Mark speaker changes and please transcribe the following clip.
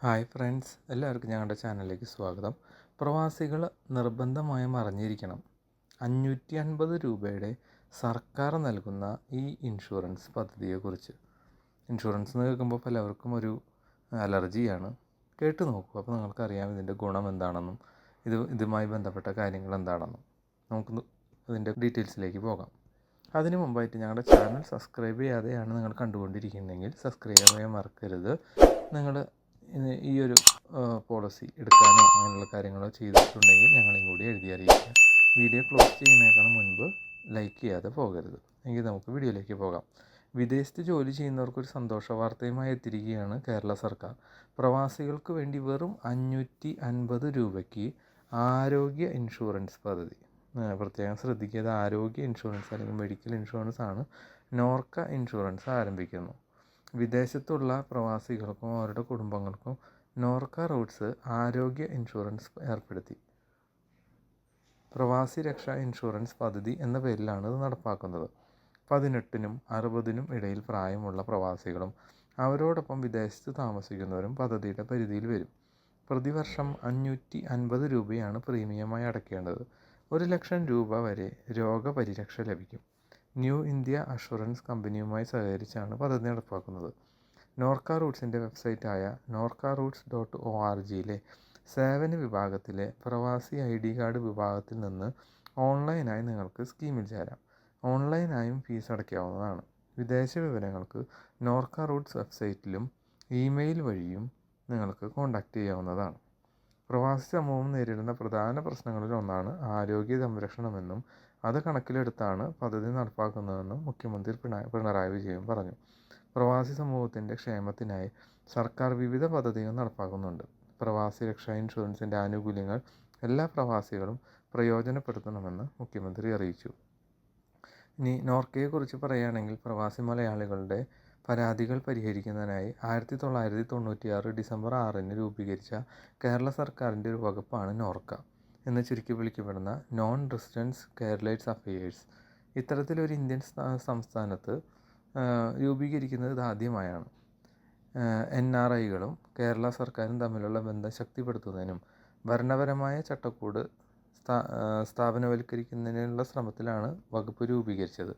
Speaker 1: Hi friends, എല്ലാവർക്കും ഞങ്ങളുടെ ചാനലിലേക്ക് സ്വാഗതം. പ്രവാസികൾ നിർബന്ധമായും അറിഞ്ഞിരിക്കണം 550 രൂപയുടെ സർക്കാർ നൽകുന്ന ഈ ഇൻഷുറൻസ് പദ്ധതിയെക്കുറിച്ച്. ഇൻഷുറൻസ് എന്ന് കേൾക്കുമ്പോൾ പലവർക്കും ഒരു അലർജിയാണ്. കേട്ട് നോക്കൂ, അപ്പോൾ നിങ്ങൾക്കറിയാം ഇതിൻ്റെ ഗുണം എന്താണെന്നും ഇതുമായി ബന്ധപ്പെട്ട കാര്യങ്ങൾ എന്താണെന്നും. നമുക്ക് ഇതിൻ്റെ ഡീറ്റെയിൽസിലേക്ക് പോകാം. അതിനു മുമ്പായിട്ട് ഞങ്ങളുടെ ചാനൽ സബ്സ്ക്രൈബ് ചെയ്യാതെയാണ് നിങ്ങൾ കണ്ടുകൊണ്ടിരിക്കുന്നതെങ്കിൽ സബ്സ്ക്രൈബ് ചെയ്യാൻ മറക്കരുത്. നിങ്ങൾ ഈ ഒരു പോളിസി എടുക്കാനോ അങ്ങനെയുള്ള കാര്യങ്ങളോ ചെയ്തിട്ടുണ്ടെങ്കിൽ ഞങ്ങളെയും കൂടി എഴുതി അറിയിക്കുക. വീഡിയോ ക്ലോസ് ചെയ്യുന്നതിനേക്കാൾ മുൻപ് ലൈക്ക് ചെയ്യാതെ പോകരുത്. എങ്കിൽ നമുക്ക് വീഡിയോയിലേക്ക് പോകാം. വിദേശത്ത് ജോലി ചെയ്യുന്നവർക്കൊരു സന്തോഷ വാർത്തയുമായി എത്തിയിരിക്കുകയാണ് കേരള സർക്കാർ. പ്രവാസികൾക്ക് വേണ്ടി വെറും 550 രൂപയ്ക്ക് ആരോഗ്യ ഇൻഷുറൻസ് പദ്ധതി. പ്രത്യേകം ശ്രദ്ധിക്കുക, ആരോഗ്യ ഇൻഷുറൻസ് അല്ലെങ്കിൽ മെഡിക്കൽ ഇൻഷുറൻസ് ആണ്. നോർക്ക ഇൻഷുറൻസ് ആരംഭിക്കുന്നു. വിദേശത്തുള്ള പ്രവാസികൾക്കും അവരുടെ കുടുംബങ്ങൾക്കും നോർക്ക റൂട്ട്സ് ആരോഗ്യ ഇൻഷുറൻസ് ഏർപ്പെടുത്തി. പ്രവാസി രക്ഷാ ഇൻഷുറൻസ് പദ്ധതി എന്ന പേരിലാണ് ഇത് നടപ്പാക്കുന്നത്. 18നും 60നും ഇടയിൽ പ്രായമുള്ള പ്രവാസികളും അവരോടൊപ്പം വിദേശത്ത് താമസിക്കുന്നവരും പദ്ധതിയുടെ പരിധിയിൽ വരും. പ്രതിവർഷം 550 രൂപയാണ് പ്രീമിയമായി അടയ്ക്കേണ്ടത്. 1 ലക്ഷം രൂപ വരെ രോഗപരിരക്ഷ ലഭിക്കും. ന്യൂ ഇന്ത്യ അഷുറൻസ് കമ്പനിയുമായി സഹകരിച്ചാണ് പദ്ധതി നടപ്പാക്കുന്നത്. നോർക്ക റൂട്ട്സിൻ്റെ വെബ്സൈറ്റായ norcaroots.org സേവന വിഭാഗത്തിലെ പ്രവാസി ID കാർഡ് വിഭാഗത്തിൽ നിന്ന് ഓൺലൈനായി നിങ്ങൾക്ക് സ്കീമിൽ ചേരാം. ഓൺലൈനായും ഫീസ് അടയ്ക്കാവുന്നതാണ്. വിദേശ വിവരങ്ങൾക്ക് നോർക്ക റൂട്ട്സ് വെബ്സൈറ്റിലും ഇമെയിൽ വഴിയും നിങ്ങൾക്ക് കോൺടാക്റ്റ് ചെയ്യാവുന്നതാണ്. പ്രവാസി സമൂഹം നേരിടുന്ന പ്രധാന പ്രശ്നങ്ങളിൽ ഒന്നാണ് ആരോഗ്യ സംരക്ഷണമെന്നും അത് കണക്കിലെടുത്താണ് പദ്ധതി നടപ്പാക്കുന്നതെന്നും മുഖ്യമന്ത്രി പിണറായി വിജയൻ പറഞ്ഞു. പ്രവാസി സമൂഹത്തിൻ്റെ ക്ഷേമത്തിനായി സർക്കാർ വിവിധ പദ്ധതികൾ നടപ്പാക്കുന്നുണ്ട്. പ്രവാസി രക്ഷാ ഇൻഷുറൻസിൻ്റെ ആനുകൂല്യങ്ങൾ എല്ലാ പ്രവാസികളും പ്രയോജനപ്പെടുത്തണമെന്ന് മുഖ്യമന്ത്രി അറിയിച്ചു. ഇനി നോർക്കയെക്കുറിച്ച് പറയുകയാണെങ്കിൽ, പ്രവാസി മലയാളികളുടെ പരാതികൾ പരിഹരിക്കുന്നതിനായി 1996 ഡിസംബർ 6 രൂപീകരിച്ച കേരള സർക്കാരിൻ്റെ ഒരു വകുപ്പാണ് നോർക്ക എന്ന് ചുരുക്കി വിളിക്കപ്പെടുന്ന നോൺ റെസിഡൻസ് കേരളൈറ്റ്സ് അഫയേഴ്സ്. ഇത്തരത്തിലൊരു ഇന്ത്യൻ സംസ്ഥാനത്ത് രൂപീകരിക്കുന്നത് ഇതാദ്യമായാണ്. NRIകളും കേരള സർക്കാരും തമ്മിലുള്ള ബന്ധം ശക്തിപ്പെടുത്തുന്നതിനും ഭരണപരമായ ചട്ടക്കൂട് സ്ഥാപനവൽക്കരിക്കുന്നതിനുള്ള ശ്രമത്തിലാണ് വകുപ്പ് രൂപീകരിച്ചത്.